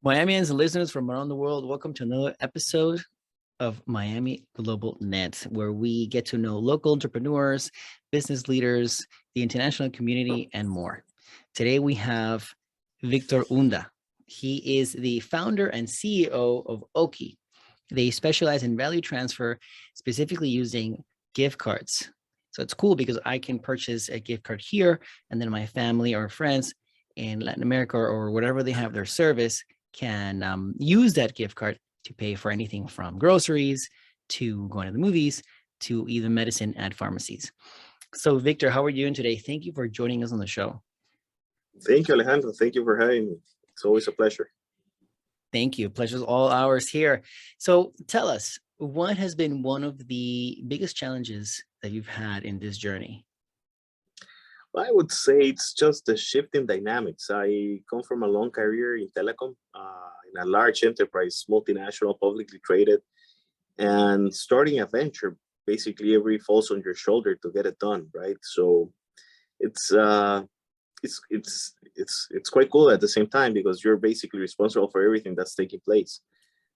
Miamians and listeners from around the world, welcome to another episode of Miami Global Net, where we get to know local entrepreneurs, business leaders, the international community, and more. Today we have Victor Unda. He is the founder and CEO of OKY. They specialize in value transfer, specifically using gift cards. So it's cool because I can purchase a gift card here, and then my family or friends in Latin America or whatever they have their service can use that gift card to pay for anything from groceries to going to the movies to even medicine at pharmacies. So Victor, how are you doing today? Thank you for joining us on the show. Thank you, Alejandro. Thank you for having me. It's always a pleasure. Thank you. Pleasure's all ours here. So tell us, what has been one of the biggest challenges that you've had in this journey? I would say it's just the shift in dynamics. I come from a long career in telecom, in a large enterprise, multinational, publicly traded, and starting a venture, basically every falls on your shoulder to get it done, right? So it's quite cool at the same time because you're basically responsible for everything that's taking place.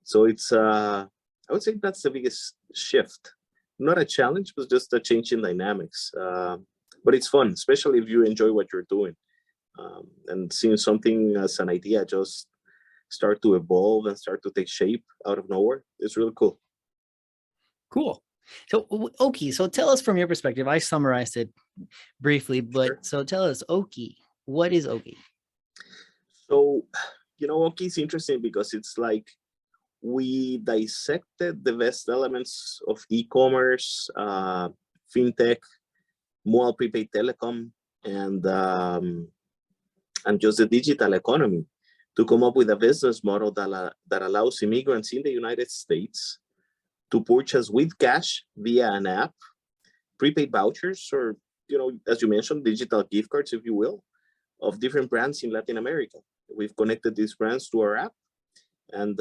So it's I would say that's the biggest shift. Not a challenge, but just a change in dynamics. But it's fun, especially if you enjoy what you're doing. And seeing something as an idea just start to evolve and start to take shape out of nowhere, it's really cool. Cool. So, OKY, so tell us from your perspective. I summarized it briefly, but Sure. So tell us, OKY, what is OKY? So, OKY is interesting because it's like we dissected the best elements of e-commerce, fintech, mobile prepaid telecom, and just the digital economy to come up with a business model that allows immigrants in the United States to purchase with cash via an app, prepaid vouchers, or, as you mentioned, digital gift cards, if you will, of different brands in Latin America. We've connected these brands to our app, and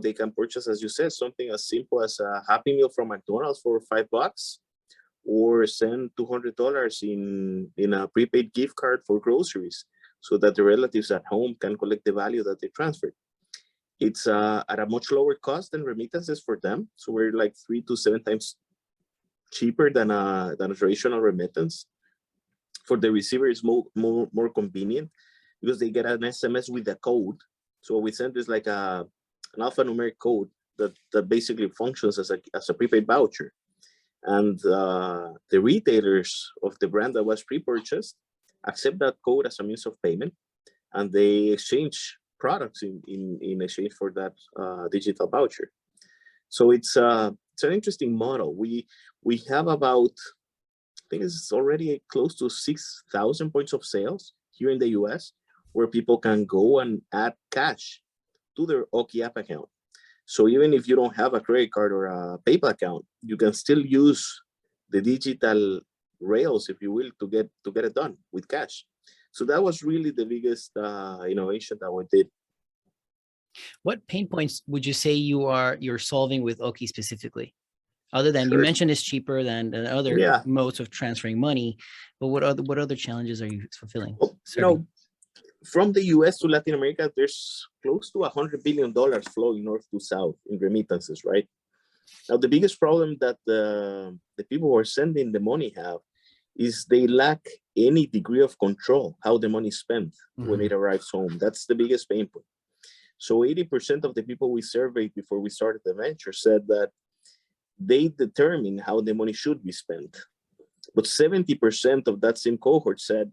they can purchase, as you said, something as simple as a Happy Meal from McDonald's for $5, or send $200 in a prepaid gift card for groceries so that the relatives at home can collect the value that they transferred. It's at a much lower cost than remittances for them. So we're like 3 to 7 times cheaper than a traditional remittance. For the receiver, it's more convenient because they get an SMS with a code. So what we send is like an alphanumeric code that basically functions as a prepaid voucher. And the retailers of the brand that was pre-purchased accept that code as a means of payment, and they exchange products in exchange for that digital voucher. So it's an interesting model. We have about, I think it's already close to 6,000 points of sales here in the US, where people can go and add cash to their OKY app account. So even if you don't have a credit card or a PayPal account, you can still use the digital rails, if you will, to get it done with cash. So that was really the biggest innovation that we did. What pain points would you say you're solving with OKY specifically? Other than Sure. You mentioned it's cheaper than other modes of transferring money, but what other challenges are you fulfilling? Well, from the US to Latin America, there's close to $100 billion flowing north to south in remittances, right? Now, the biggest problem that the people who are sending the money have is they lack any degree of control how the money is spent when it arrives home. That's the biggest pain point. So 80% of the people we surveyed before we started the venture said that they determine how the money should be spent. But 70% of that same cohort said,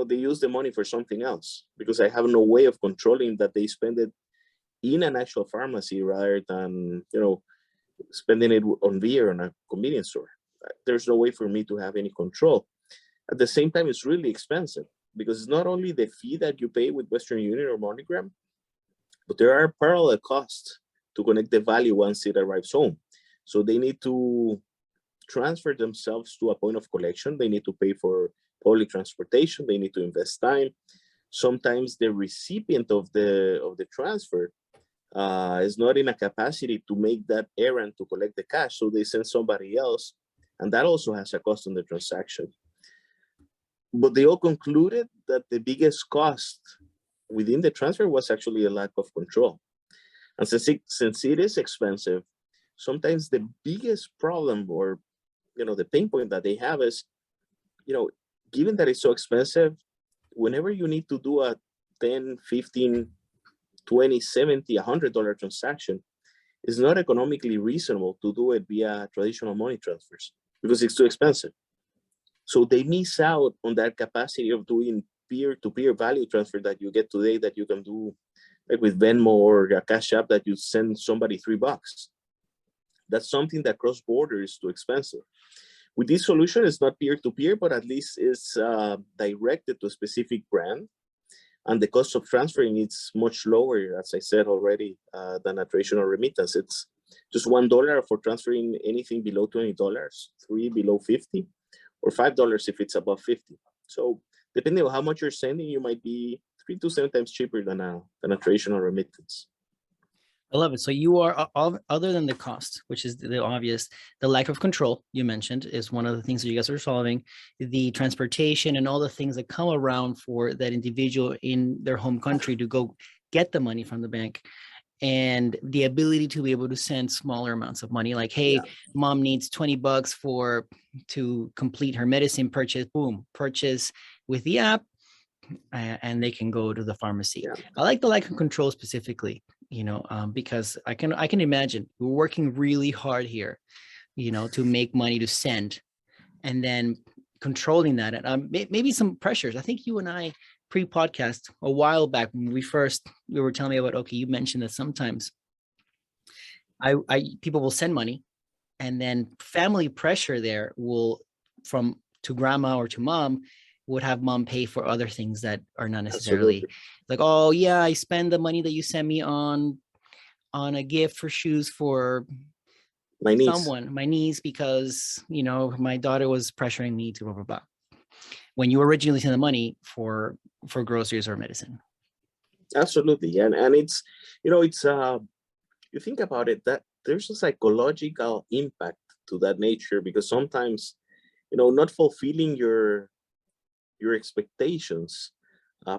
they use the money for something else because I have no way of controlling that they spend it in an actual pharmacy rather than, spending it on beer in a convenience store. There's no way for me to have any control. At the same time, it's really expensive because it's not only the fee that you pay with Western Union or MoneyGram, but there are parallel costs to connect the value once it arrives home. So they need to transfer themselves to a point of collection. They need to pay for public transportation. They need to invest time. Sometimes the recipient of the transfer is not in a capacity to make that errand to collect the cash, so they send somebody else, and that also has a cost on the transaction. But they all concluded that the biggest cost within the transfer was actually a lack of control. And since it is expensive, sometimes the biggest problem or, the pain point that they have is, given that it's so expensive, whenever you need to do a 10, 15, 20, 70, $100 transaction, it's not economically reasonable to do it via traditional money transfers because it's too expensive. So they miss out on that capacity of doing peer-to-peer value transfer that you get today that you can do like with Venmo or a Cash App that you send somebody $3. That's something that cross-border is too expensive. With this solution, it's not peer-to-peer, but at least it's directed to a specific brand. And the cost of transferring is much lower, as I said already, than a traditional remittance. It's just $1 for transferring anything below $20, $3 below 50, or $5 if it's above 50. So depending on how much you're sending, you might be 3 to 7 times cheaper than a traditional remittance. I love it. So you are, other than the cost, which is the obvious, the lack of control you mentioned is one of the things that you guys are solving, the transportation and all the things that come around for that individual in their home country to go get the money from the bank, and the ability to be able to send smaller amounts of money, like, hey, mom needs $20 to complete her medicine purchase, boom, purchase with the app, and they can go to the pharmacy. I like the lack of control specifically, because I can imagine we're working really hard here, to make money to send, and then controlling that. And maybe some pressures. I think you and I pre-podcast a while back when you were telling me about, okay, you mentioned that sometimes people will send money, and then family pressure there to grandma or to mom would have mom pay for other things that are not necessarily like, oh yeah, I spend the money that you sent me on a gift for shoes for my niece, because my daughter was pressuring me to blah blah blah, when you originally sent the money for groceries or medicine. Absolutely. And it's you think about it, that there's a psychological impact to that nature, because sometimes not fulfilling your expectations,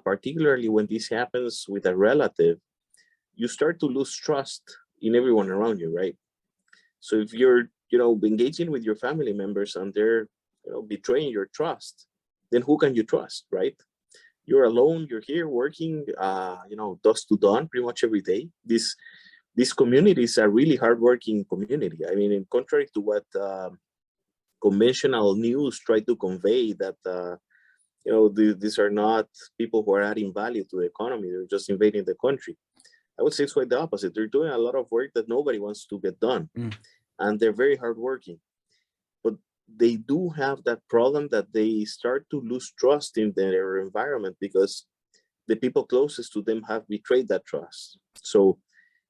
particularly when this happens with a relative, you start to lose trust in everyone around you, right? So if you're engaging with your family members and they're betraying your trust, then who can you trust, right? You're alone, you're here working dusk to dawn pretty much every day. These communities are really hardworking community. I mean, in contrary to what conventional news try to convey, that these are not people who are adding value to the economy, they're just invading the country. I would say it's quite the opposite. They're doing a lot of work that nobody wants to get done. And they're very hardworking. But they do have that problem that they start to lose trust in their environment because the people closest to them have betrayed that trust. So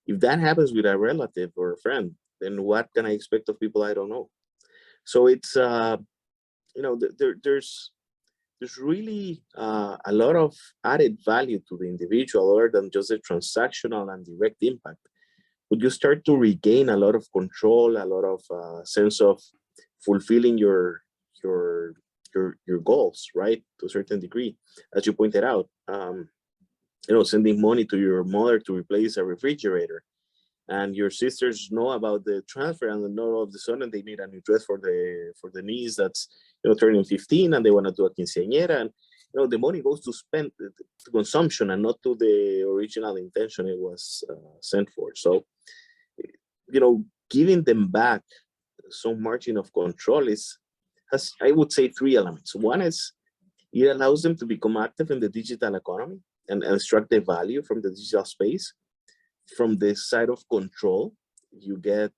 if that happens with a relative or a friend, then what can I expect of people I don't know? So it's, there's really a lot of added value to the individual other than just the transactional and direct impact. But you start to regain a lot of control, a lot of sense of fulfilling your goals, right? To a certain degree, as you pointed out, sending money to your mother to replace a refrigerator, and your sisters know about the transfer, and then all of a sudden they made a new dress for the niece that's turning 15, and they want to do a quinceañera, and the money goes to spend to consumption and not to the original intention it was sent for. So giving them back some margin of control has, I would say, 3 elements. One is it allows them to become active in the digital economy and extract the value from the digital space. From the side of control, you get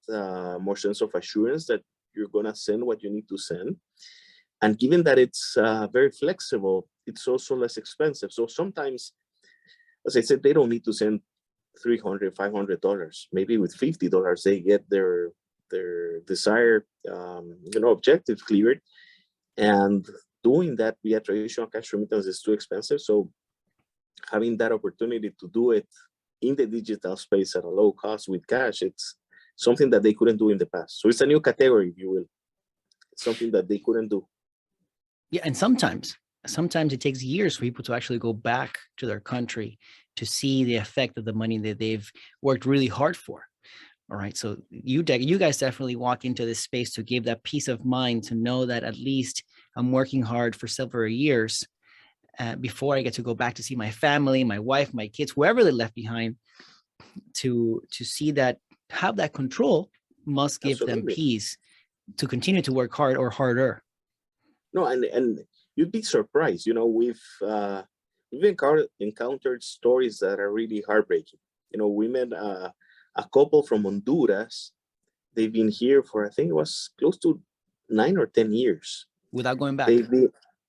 more sense of assurance that you're going to send what you need to send. And given that it's very flexible, it's also less expensive. So sometimes, as I said, they don't need to send $300, $500. Maybe with $50, they get their desired objectives cleared. And doing that via traditional cash remittance is too expensive. So having that opportunity to do it in the digital space at a low cost with cash, it's something that they couldn't do in the past. So it's a new category, if you will. It's something that they couldn't do. Yeah, and sometimes sometimes it takes years for people to actually go back to their country to see the effect of the money that they've worked really hard for. All right. So you guys definitely walk into this space to give that peace of mind, to know that at least I'm working hard for several years before I get to go back to see my family, my wife, my kids, whoever they left behind, to see that, have that control must give them Absolutely. peace to continue to work hard or harder. No, and you'd be surprised. We've encountered stories that are really heartbreaking. We met a couple from Honduras. They've been here for, I think it was close to 9 or 10 years. Without going back.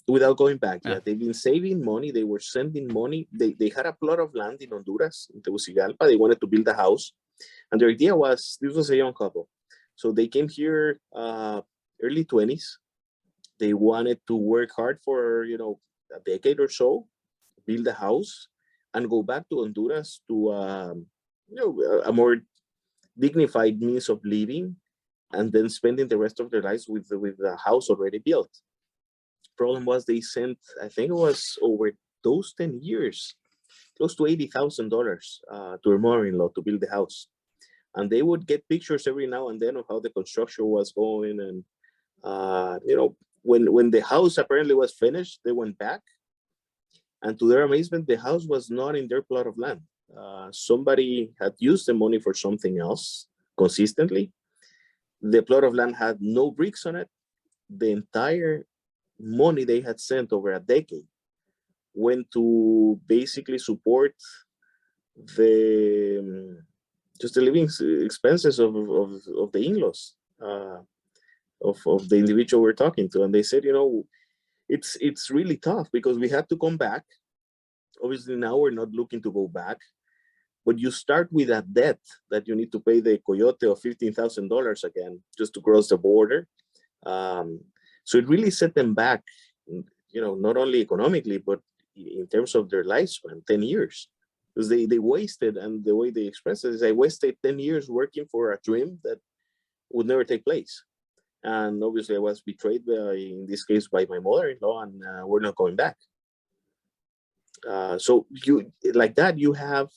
Without going back. Yeah. Yeah. They've been saving money. They were sending money. They had a plot of land in Honduras, in Tegucigalpa. They wanted to build a house. And their idea was, this was a young couple. So they came here early 20s. They wanted to work hard for, a decade or so, build a house, and go back to Honduras to, a more dignified means of living, and then spending the rest of their lives with the house already built. Problem was, they sent, I think it was over those 10 years, close to $80,000 to their mother-in-law to build the house. And they would get pictures every now and then of how the construction was going. And, when the house apparently was finished, they went back. And to their amazement, the house was not in their plot of land. Somebody had used the money for something else consistently. The plot of land had no bricks on it. The entire money they had sent over a decade went to basically support the living expenses of the in-laws of the individual we're talking to. And they said, it's really tough because we had to come back. Obviously now we're not looking to go back, but you start with a debt that you need to pay the coyote of $15,000 again just to cross the border. So it really set them back, not only economically, but in terms of their lifespan, 10 years. Because they wasted, and the way they express it is, I wasted 10 years working for a dream that would never take place. And obviously I was betrayed, in this case, by my mother-in-law, and we're not going back. So you have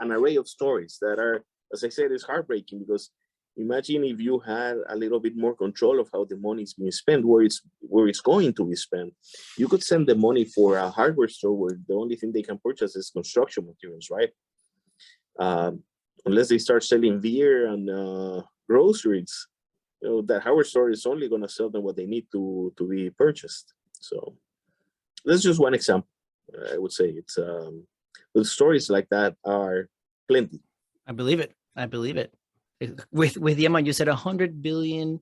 an array of stories that are, as I said, is heartbreaking, because imagine if you had a little bit more control of how the money is being spent, where it's going to be spent. You could send the money for a hardware store where the only thing they can purchase is construction materials, right? Unless they start selling beer and groceries, that hardware store is only going to sell them what they need to be purchased. So that's just one example. I would say it's the stories like that are plenty. I believe it. With the amount you said, $100 billion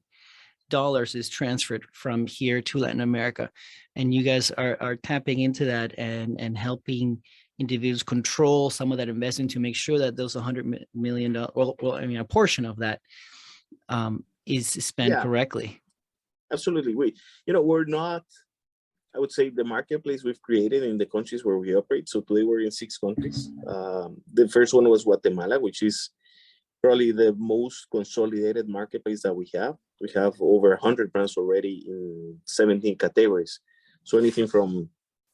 is transferred from here to Latin America, and you guys are tapping into that and helping individuals control some of that investment to make sure that those $100 million, a portion of that is spent correctly. Absolutely. We're not, I would say, the marketplace we've created in the countries where we operate. So today we're in 6 countries. The first one was Guatemala, which is probably the most consolidated marketplace that we have. We have over 100 brands already in 17 categories. So anything from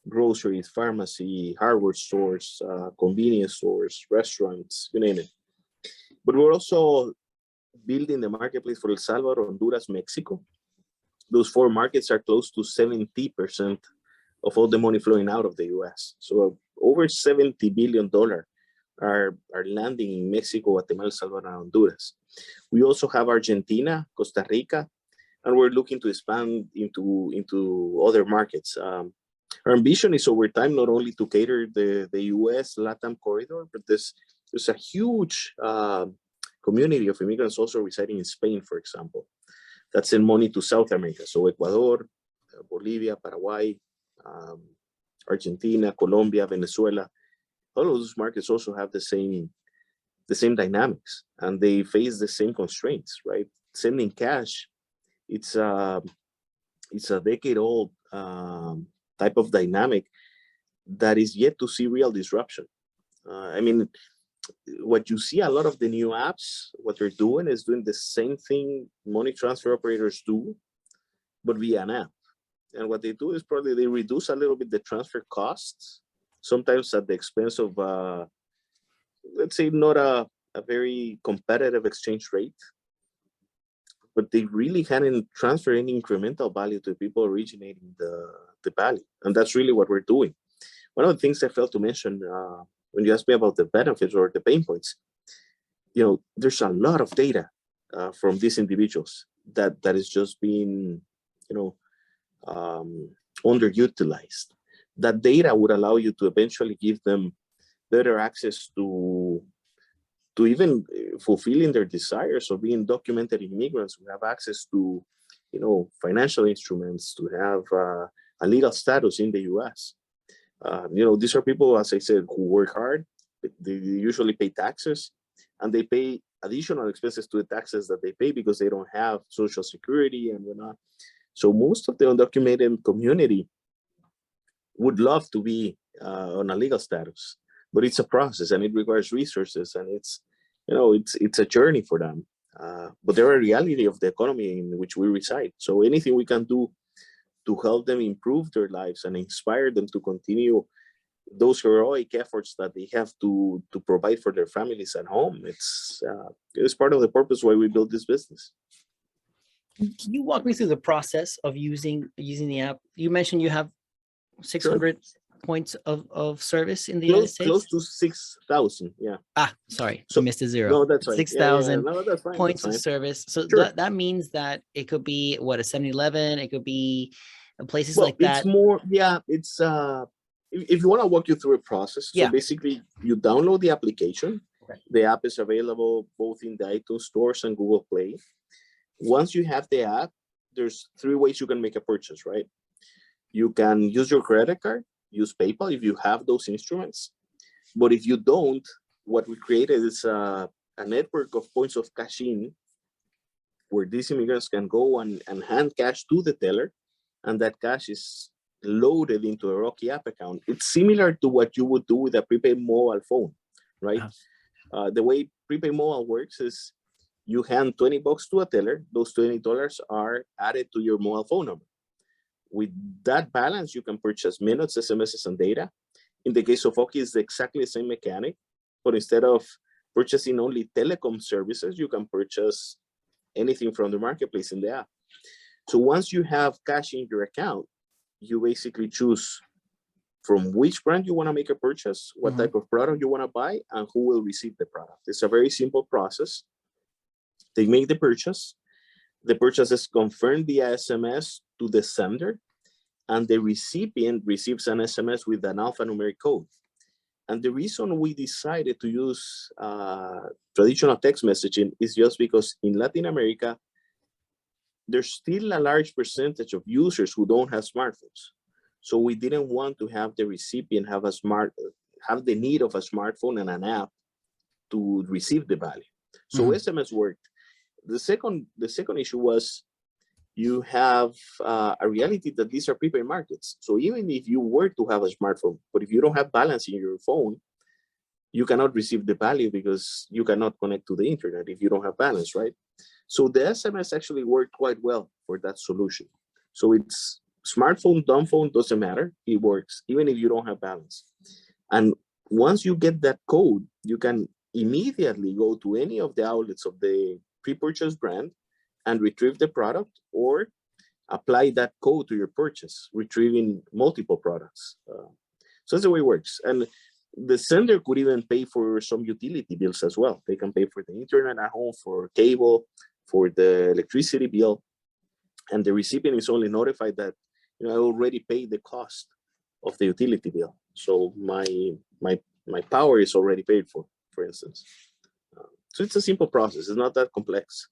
groceries, pharmacy, hardware stores, convenience stores, restaurants, you name it. But we're also building the marketplace for El Salvador, Honduras, Mexico. Those 4 markets are close to 70% of all the money flowing out of the US. So over $70 billion are landing in Mexico, Guatemala, El Salvador, and Honduras. We also have Argentina, Costa Rica, and we're looking to expand into other markets. Our ambition is over time not only to cater the US LATAM corridor, but there's a huge community of immigrants also residing in Spain, for example, that send money to South America. So Ecuador, Bolivia, Paraguay, Argentina, Colombia, Venezuela, all of those markets also have the same dynamics, and they face the same constraints, right? Sending cash, it's a decade-old type of dynamic that is yet to see real disruption. What you see, a lot of the new apps, what they're doing is doing the same thing money transfer operators do, but via an app. And what they do is probably they reduce a little bit the transfer costs, sometimes at the expense of, let's say, not a very competitive exchange rate, but they really hadn't transferred any incremental value to people originating the value. And that's really what we're doing. One of the things I failed to mention when you asked me about the benefits or the pain points, there's a lot of data from these individuals that is just being, underutilized. That data would allow you to eventually give them better access to even fulfilling their desires of being documented immigrants who have access to, financial instruments, to have a legal status in the U.S. These are people, as I said, who work hard. They usually pay taxes, and they pay additional expenses to the taxes that they pay because they don't have Social Security and whatnot. So most of the undocumented community would love to be on a legal status, but it's a process and it requires resources, and it's a journey for them. But they're a reality of the economy in which we reside. So anything we can do to help them improve their lives and inspire them to continue those heroic efforts that they have to provide for their families at home, it's part of the purpose why we built this business. Can you walk me through the process of using the app? You mentioned you have 600 points of service in the United States? Close to 6,000, yeah. Sorry, so, I missed a zero. No, that's right. 6,000 No, that's fine, points that's of service. So sure. that means that it could be, what, a 7-Eleven, it could be places well, like that. It's more, it's, if you want to walk you through a process, so basically you download the application. Okay. The app is available both in the iTunes stores and Google Play. Once you have the app, there's 3 ways you can make a purchase, right? You can use your credit card, use PayPal if you have those instruments. But if you don't, what we created is a network of points of cash in where these immigrants can go and hand cash to the teller, and that cash is loaded into a Rocky app account. It's similar to what you would do with a prepaid mobile phone, right? The way prepaid mobile works is you hand $20 to a teller, those $20 are added to your mobile phone number. With that balance, you can purchase minutes, SMSs, and data. In the case of OKY, it's exactly the same mechanic, but instead of purchasing only telecom services, you can purchase anything from the marketplace in the app. So once you have cash in your account, you basically choose from which brand you want to make a purchase, what type of product you want to buy, and who will receive the product. It's a very simple process. They make the purchase. The purchase is confirmed via SMS to the sender, and the recipient receives an SMS with an alphanumeric code. And the reason we decided to use traditional text messaging is just because in Latin America, there's still a large percentage of users who don't have smartphones. So we didn't want to have the recipient have the need of a smartphone and an app to receive the value. So SMS worked. The second issue was you have a reality that these are prepaid markets. So even if you were to have a smartphone, but if you don't have balance in your phone, you cannot receive the value because you cannot connect to the internet if you don't have balance, right? So the SMS actually worked quite well for that solution. So it's smartphone, dumb phone, doesn't matter. It works even if you don't have balance. And once you get that code, you can immediately go to any of the outlets of the pre-purchase brand and retrieve the product or apply that code to your purchase, retrieving multiple products. So that's the way it works. And the sender could even pay for some utility bills as well. They can pay for the internet at home, for cable, for the electricity bill. And the recipient is only notified that, I already paid the cost of the utility bill. So my power is already paid for instance. So it's a simple process. It's not that complex.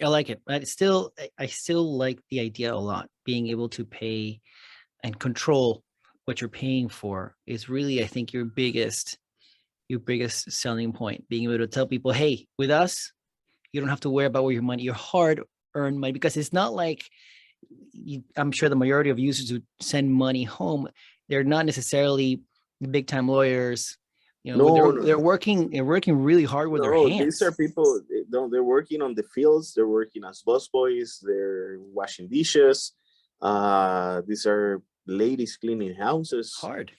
I like it, but I still like the idea a lot. Being able to pay and control what you're paying for is really, I think, your biggest selling point. Being able to tell people, hey, with us, you don't have to worry about where your hard-earned money, because it's not like I'm sure the majority of users who send money home, they're not necessarily big-time lawyers. They're working really hard with their hands. These are people, they're working on the fields, they're working as busboys, they're washing dishes, These are ladies cleaning houses. Hard.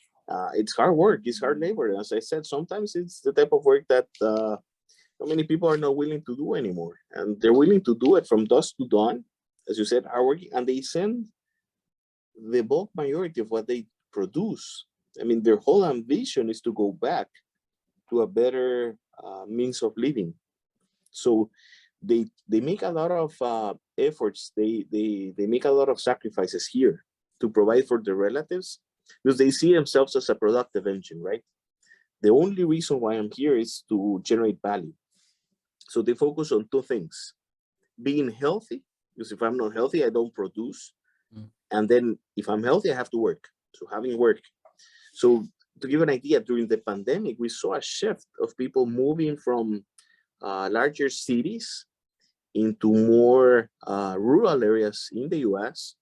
It's hard work. It's hard labor. As I said, sometimes it's the type of work that so many people are not willing to do anymore, and they're willing to do it from dusk to dawn, as you said, hard working, and they send the bulk majority of what they produce. I mean, their whole ambition is to go back to a better means of living. So they make a lot of efforts. They make a lot of sacrifices here to provide for their relatives because they see themselves as a productive engine, right? The only reason why I'm here is to generate value. So they focus on two things: being healthy, because if I'm not healthy, I don't produce. And then if I'm healthy, I have to work. So having work. So to give an idea, during the pandemic, we saw a shift of people moving from larger cities into more rural areas in the US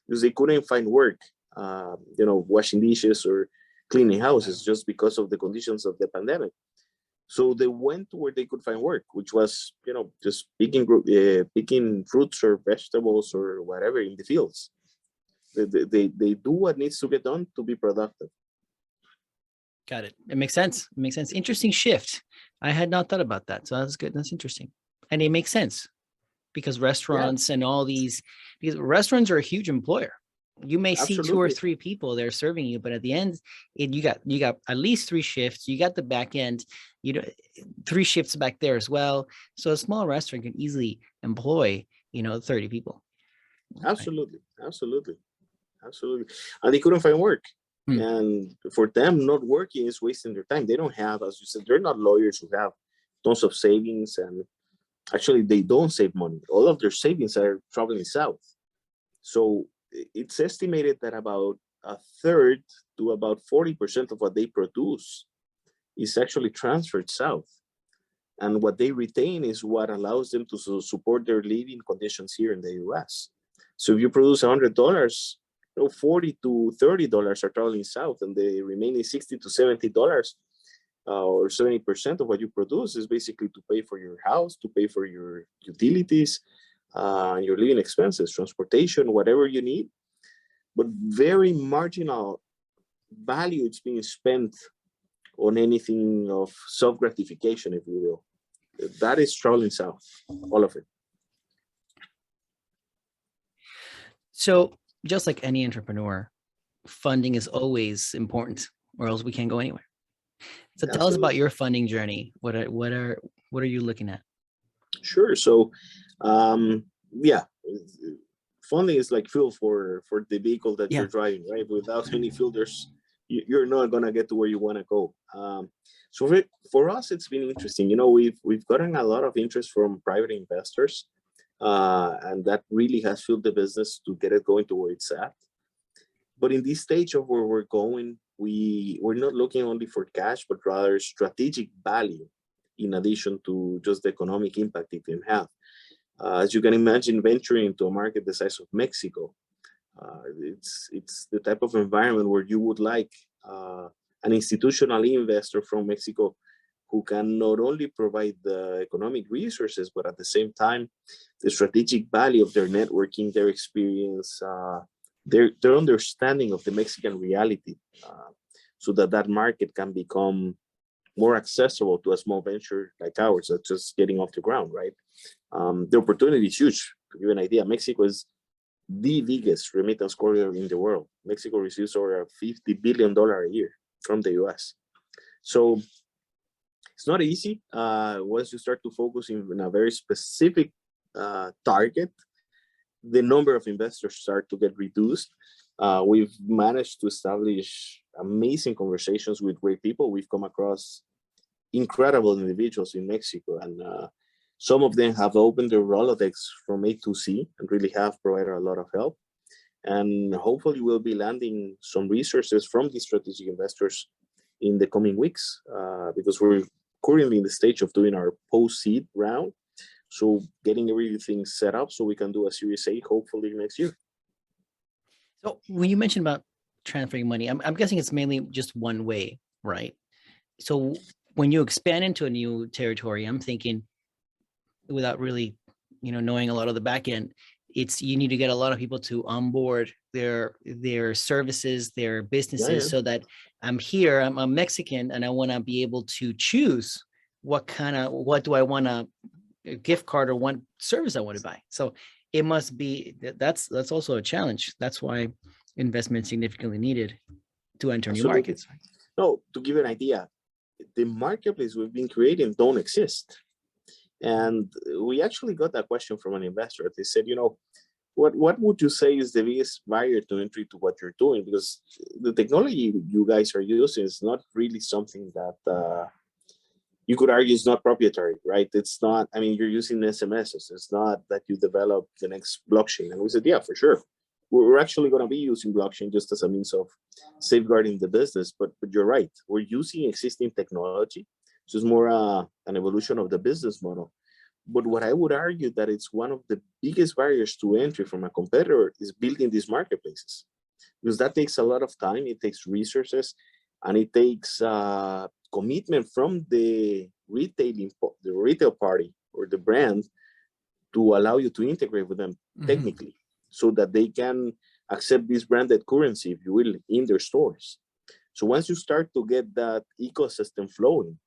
because they couldn't find work, washing dishes or cleaning houses just because of the conditions of the pandemic. So they went to where they could find work, which was, just picking fruits or vegetables or whatever in the fields. They do what needs to get done to be productive. Got it. It makes sense. It makes sense. Interesting shift. I had not thought about that. So that's good. That's interesting. And it makes sense because restaurants and all these, because restaurants are a huge employer. You may see 2 or 3 people there serving you, but at the end, you got at least 3 shifts. You got the back end, 3 shifts back there as well. So a small restaurant can easily employ, 30 people. Absolutely. And they couldn't find work. And for them, not working is wasting their time. They don't have, as you said, they're not lawyers who have tons of savings, and actually they don't save money. All of their savings are traveling south. So it's estimated that about a third to about 40% of what they produce is actually transferred south. And what they retain is what allows them to support their living conditions here in the US. So if you produce $100, $40 to $30 are traveling south, and the remaining $60 to $70 or 70% of what you produce is basically to pay for your house, to pay for your utilities, your living expenses, transportation, whatever you need. But very marginal value is being spent on anything of self-gratification, if you will. That is traveling south, all of it. So just like any entrepreneur, funding is always important, or else we can't go anywhere. So tell us about your funding journey. What are you looking at? Sure. So, funding is like fuel for the vehicle that you're driving, right? Without any fuel, you're not gonna get to where you want to go. So for us, it's been interesting. We've gotten a lot of interest from private investors. And that really has fueled the business to get it going to where it's at. But in this stage of where we're going, we're not looking only for cash, but rather strategic value in addition to just the economic impact it can have. As you can imagine, venturing into a market the size of Mexico, it's the type of environment where you would like an institutional investor from Mexico who can not only provide the economic resources, but at the same time, the strategic value of their networking, their experience, their understanding of the Mexican reality, so that market can become more accessible to a small venture like ours that's just getting off the ground, right? The opportunity is huge. To give you an idea, Mexico is the biggest remittance corridor in the world. Mexico receives over $50 billion a year from the US. So it's not easy. Once you start to focus in a very specific target, the number of investors start to get reduced. We've managed to establish amazing conversations with great people. We've come across incredible individuals in Mexico, and some of them have opened their Rolodex from A to Z and really have provided a lot of help. And hopefully we'll be landing some resources from these strategic investors in the coming weeks, because we're currently in the stage of doing our post-seed round. So getting everything set up so we can do a Series A hopefully next year. So when you mentioned about transferring money, I'm guessing it's mainly just one way, right? So when you expand into a new territory, I'm thinking, without really, knowing a lot of the back end, you need to get a lot of people to onboard their services, their businesses, so that I'm here, I'm Mexican, and I want to be able to choose what do I want a gift card or one service I want to buy. So it must be that's also a challenge. That's why investment significantly needed to enter new markets. No, to give you an idea, the marketplace we've been creating don't exist. And we actually got that question from an investor. They said, what would you say is the biggest barrier to entry to what you're doing? Because the technology you guys are using is not really something that you could argue is not proprietary, right? It's not, I mean, you're using SMSs. It's not that you develop the next blockchain. And we said, yeah, for sure. We're actually going to be using blockchain just as a means of safeguarding the business. But you're right. We're using existing technology. So it's more an evolution of the business model. But what I would argue that it's one of the biggest barriers to entry from a competitor is building these marketplaces, because that takes a lot of time. It takes resources, and it takes commitment from the retail party or the brand to allow you to integrate with them technically, so that they can accept this branded currency, if you will, in their stores. So once you start to get that ecosystem flowing,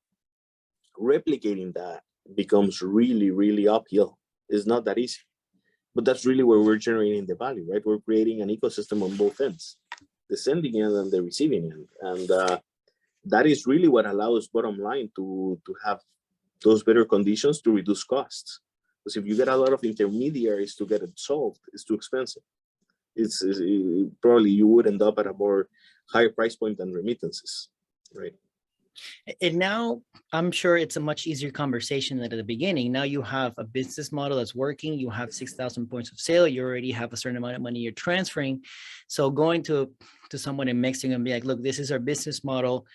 replicating that becomes really, really uphill. It's not that easy. But that's really where we're generating the value, right? We're creating an ecosystem on both ends, the sending end and the receiving end. And that is really what allows, bottom line, to have those better conditions to reduce costs. Because if you get a lot of intermediaries to get it solved, it's too expensive. Probably you would end up at a more higher price point than remittances, right? And now I'm sure it's a much easier conversation than at the beginning. Now you have a business model that's working. You have 6,000 points of sale. You already have a certain amount of money you're transferring. So going to someone in Mexico and be like, look, this is our business model.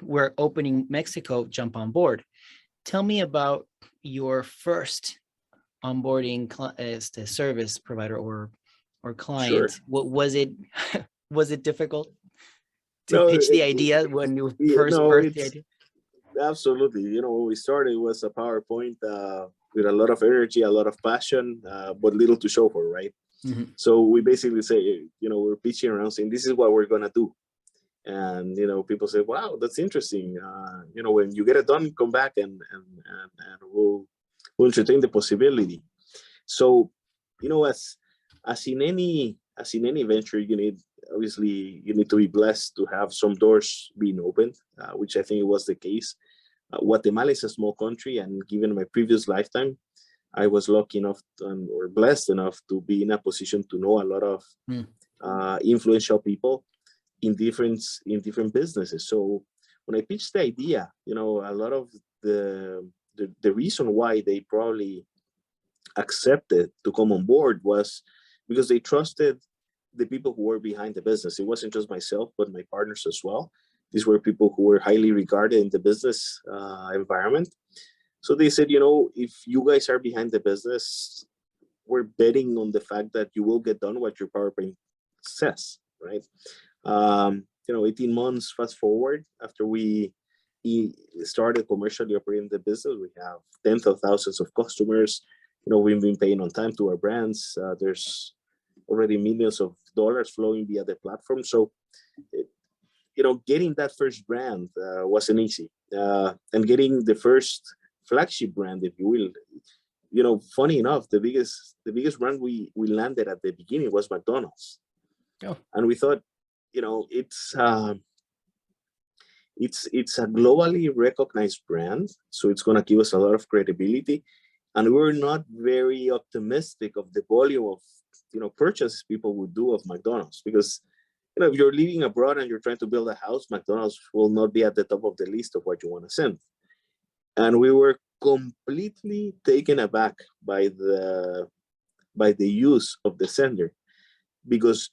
We're opening Mexico, jump on board. Tell me about your first onboarding service provider or client. Sure. What was it? Was it difficult to pitch the idea when you first birthed the idea? Absolutely. When we started, it was a PowerPoint with a lot of energy, a lot of passion, but little to show for, right? So we basically say, we're pitching around saying, this is what we're going to do. And, people say, wow, that's interesting. When you get it done, come back and we'll entertain the possibility. So, as in any venture, obviously you need to be blessed to have some doors being opened, which I think it was the case. Guatemala is a small country, and given my previous lifetime, I was lucky enough or blessed enough to be in a position to know a lot of influential people in different businesses. So when I pitched the idea, a lot of the reason why they probably accepted to come on board was because they trusted the people who were behind the business. It wasn't just myself, but my partners as well. These were people who were highly regarded in the business environment. So they said, if you guys are behind the business, we're betting on the fact that you will get done what your PowerPoint says, right? 18 months fast forward after we started commercially operating the business, we have tens of thousands of customers. We've been paying on time to our brands. There's already millions of dollars flowing via the platform. So, getting that first brand wasn't easy. And getting the first flagship brand, if you will, funny enough, the biggest brand we landed at the beginning was McDonald's. Oh. And we thought, it's a globally recognized brand, so it's going to give us a lot of credibility. And we're not very optimistic of the volume of purchases people would do of McDonald's, because if you're living abroad and you're trying to build a house, McDonald's will not be at the top of the list of what you want to send. And we were completely taken aback by the use of the sender, because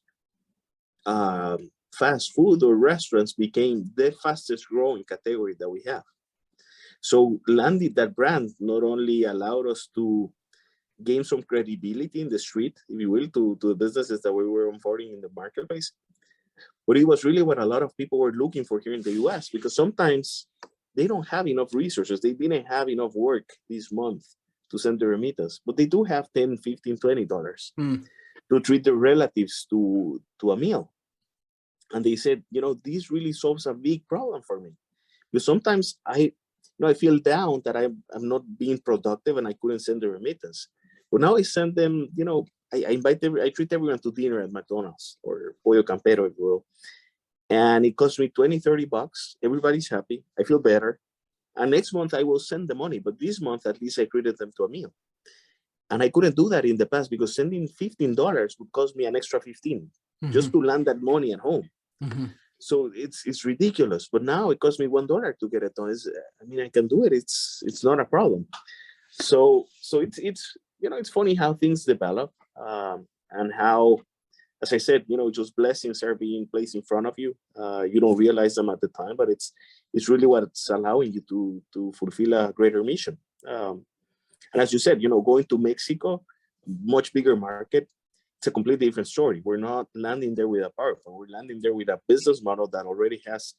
fast food or restaurants became the fastest growing category that we have. So landing that brand not only allowed us to gain some credibility in the street, if you will, to the businesses that we were onboarding in the marketplace, but it was really what a lot of people were looking for here in the US, because sometimes they don't have enough resources. They didn't have enough work this month to send the remittance, but they do have 10, 15, $20 Mm. to treat their relatives to a meal. And they said, this really solves a big problem for me. Because sometimes I feel down that I'm not being productive and I couldn't send the remittance. But now I send them, I treat everyone to dinner at McDonald's or Pollo Campero, if you will. And it costs me 20, $30. Everybody's happy. I feel better. And next month I will send the money. But this month, at least I treated them to a meal. And I couldn't do that in the past because sending $15 would cost me an extra 15 just to land that money at home. So it's ridiculous. But now it costs me $1 to get it done. I can do it. It's not a problem. So it's funny how things develop and how, as I said, just blessings are being placed in front of you. You don't realize them at the time, but it's really what's allowing you to fulfill a greater mission. And as you said, going to Mexico, much bigger market, it's a completely different story. We're not landing there with a PowerPoint. We're landing there with a business model that already has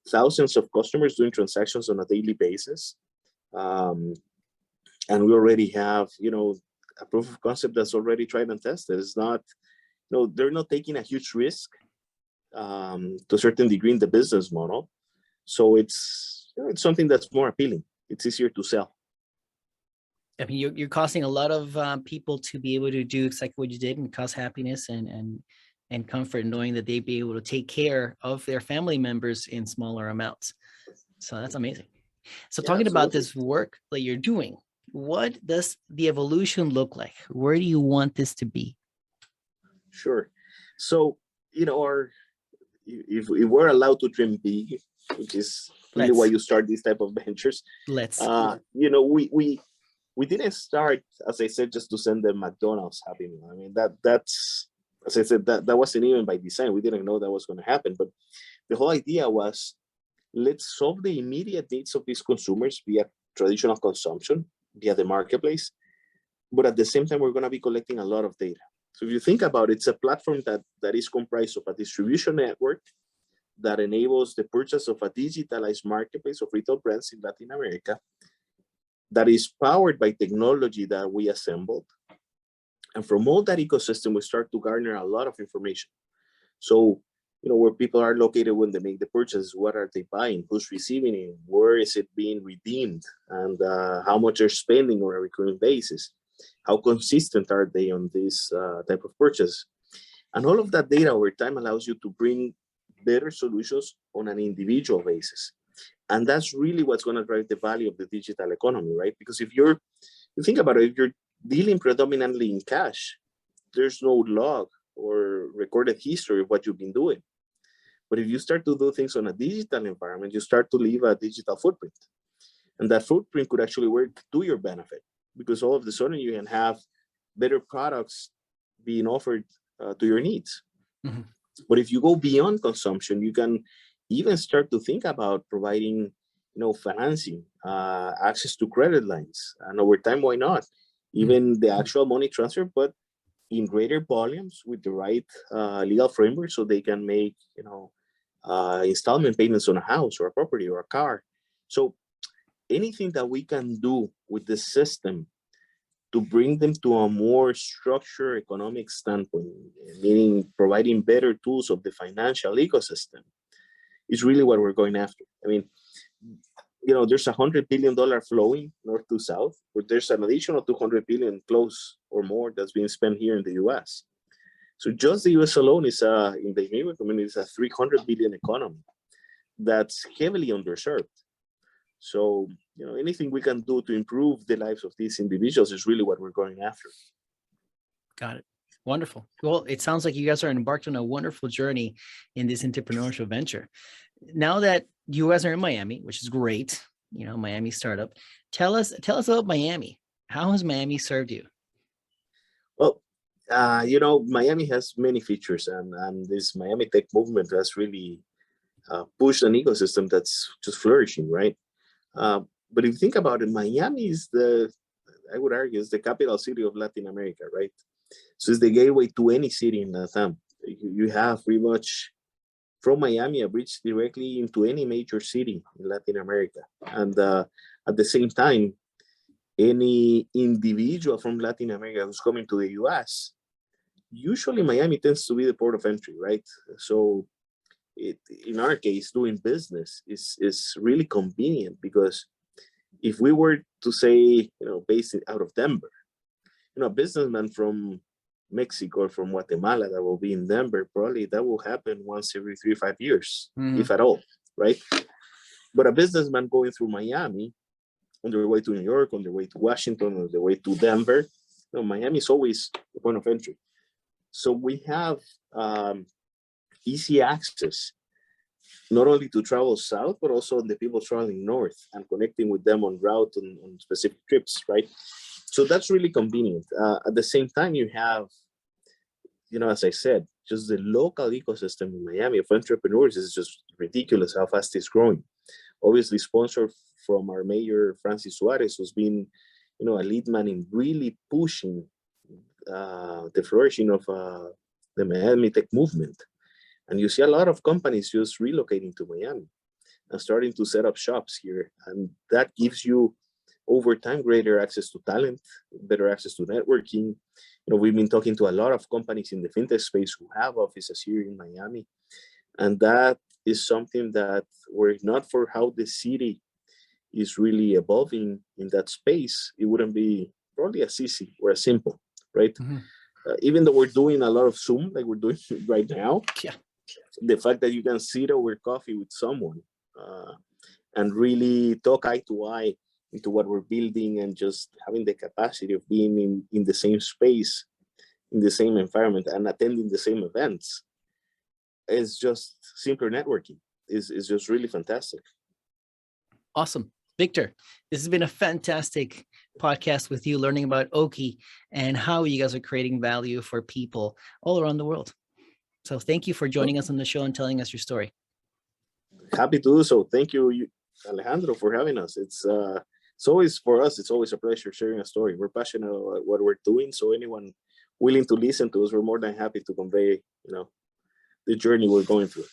thousands of customers doing transactions on a daily basis. And we already have, a proof of concept that's already tried and tested. It's not, they're not taking a huge risk to a certain degree in the business model. So it's something that's more appealing. It's easier to sell. I mean, you're causing a lot of people to be able to do exactly what you did and cause happiness and comfort, knowing that they'd be able to take care of their family members in smaller amounts. So that's amazing. So talking about this work that you're doing, what does the evolution look like? Where do you want this to be? Sure. So, if we're allowed to dream big, which is really why you start these type of ventures. We didn't start, as I said, just to send them McDonald's Happy Meal. I mean, that's, as I said, that wasn't even by design. We didn't know that was going to happen. But the whole idea was, let's solve the immediate needs of these consumers via traditional consumption, via the marketplace. But at the same time, we're going to be collecting a lot of data. So if you think about it, it's a platform that is comprised of a distribution network that enables the purchase of a digitalized marketplace of retail brands in Latin America, that is powered by technology that we assembled. And from all that ecosystem, we start to garner a lot of information. So, where people are located when they make the purchase, what are they buying, who's receiving it, where is it being redeemed, and how much they're spending on a recurring basis. How consistent are they on this type of purchase? And all of that data over time allows you to bring better solutions on an individual basis. And that's really what's going to drive the value of the digital economy, right? Because if you think about it, if you're dealing predominantly in cash, there's no log or recorded history of what you've been doing. But if you start to do things on a digital environment, you start to leave a digital footprint. And that footprint could actually work to your benefit, because all of a sudden you can have better products being offered to your needs. But if you go beyond consumption, you can even start to think about providing, financing, access to credit lines, and over time, why not? Even the actual money transfer, but in greater volumes with the right legal framework, so they can make, installment payments on a house or a property or a car. So anything that we can do with the system to bring them to a more structured economic standpoint, meaning providing better tools of the financial ecosystem, is really what we're going after. I mean, there's $100 billion flowing north to south, but there's an additional 200 billion close or more that's being spent here in the US. So just the US alone is in the immigrant community is a 300 billion economy that's heavily underserved. So, anything we can do to improve the lives of these individuals is really what we're going after. Got it. Wonderful. Well, it sounds like you guys are embarked on a wonderful journey in this entrepreneurial venture. Now that you guys are in Miami, which is great, Miami startup, tell us about Miami. How has Miami served you? Well, Miami has many features, and this Miami tech movement has really pushed an ecosystem that's just flourishing, right? But if you think about it, Miami is I would argue, is the capital city of Latin America, right? So it's the gateway to any city in Latam. You have pretty much from Miami a bridge directly into any major city in Latin America. And at the same time, any individual from Latin America who's coming to the US, usually Miami tends to be the port of entry, right? So in our case, doing business is really convenient, because if we were to say, based out of Denver, a businessman from Mexico or from Guatemala that will be in Denver, probably that will happen once every 3 or 5 years, if at all, right? But a businessman going through Miami, on their way to New York, on their way to Washington, on their way to Denver, Miami is always the point of entry. So we have easy access, not only to travel south, but also the people traveling north and connecting with them on route and on specific trips, right? So that's really convenient. At the same time, you have, as I said, just the local ecosystem in Miami of entrepreneurs is just ridiculous how fast it's growing. Obviously sponsored from our mayor, Francis Suarez, who's been, a lead man in really pushing the flourishing of the Miami tech movement. And you see a lot of companies just relocating to Miami and starting to set up shops here. And that gives you, over time, greater access to talent, better access to networking. We've been talking to a lot of companies in the fintech space who have offices here in Miami. And that is something that, were it not for how the city is really evolving in that space, it wouldn't be probably as easy or as simple, right? Even though we're doing a lot of Zoom, like we're doing right now, the fact that you can sit over coffee with someone and really talk eye to eye into what we're building, and just having the capacity of being in the same space, in the same environment, and attending the same events, is just simpler networking. Is just really fantastic. Awesome. Victor, this has been a fantastic podcast with you, learning about OKY and how you guys are creating value for people all around the world. So thank you for joining us on the show and telling us your story. Happy to do so. Thank you, Alejandro, for having us. It's always, for us, it's always a pleasure sharing a story. We're passionate about what we're doing. So anyone willing to listen to us, we're more than happy to convey, the journey we're going through.